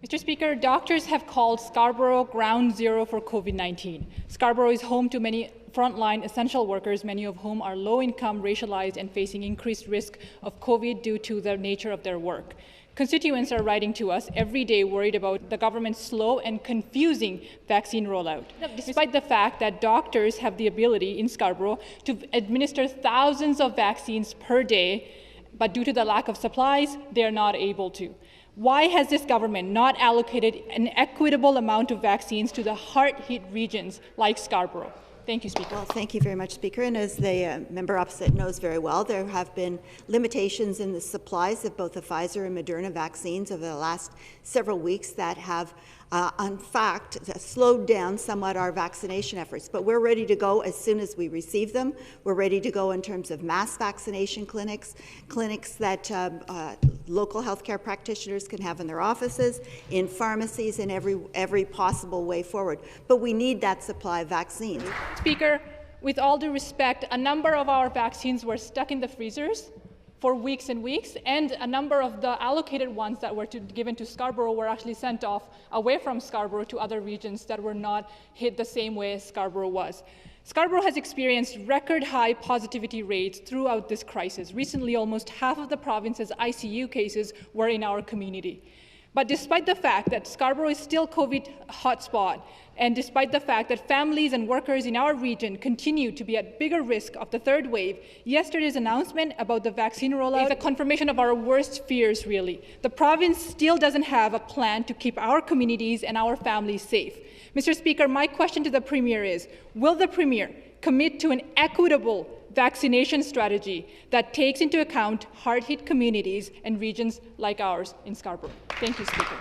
Mr. Speaker, doctors have called Scarborough ground zero for COVID-19. Scarborough is home to many frontline essential workers, many of whom are low-income, racialized, and facing increased risk of COVID due to the nature of their work. Constituents are writing to us every day worried about the government's slow and confusing vaccine rollout, despite the fact that doctors have the ability in Scarborough to administer thousands of vaccines per day, but due to the lack of supplies, they are not able to. Why has this government not allocated an equitable amount of vaccines to the hard-hit regions like Scarborough? Thank you, Speaker. Well, thank you very much, Speaker. And as the member opposite knows very well, there have been limitations in the supplies of both the Pfizer and Moderna vaccines over the last several weeks that have, in fact, slowed down somewhat our vaccination efforts. But we're ready to go as soon as we receive them. We're ready to go in terms of mass vaccination clinics that local healthcare practitioners can have in their offices, in pharmacies, in every possible way forward. But we need that supply of vaccines. Speaker, with all due respect, a number of our vaccines were stuck in the freezers for weeks and weeks, and a number of the allocated ones that were given to Scarborough were actually sent off away from Scarborough to other regions that were not hit the same way as Scarborough was. Scarborough has experienced record-high positivity rates throughout this crisis. Recently, almost half of the province's ICU cases were in our community. But despite the fact that Scarborough is still COVID hotspot, and despite the fact that families and workers in our region continue to be at bigger risk of the third wave, yesterday's announcement about the vaccine rollout is a confirmation of our worst fears, really. The province still doesn't have a plan to keep our communities and our families safe. Mr. Speaker, my question to the Premier is, will the Premier commit to an equitable vaccination strategy that takes into account hard-hit communities and regions like ours in Scarborough? Thank you, Speaker.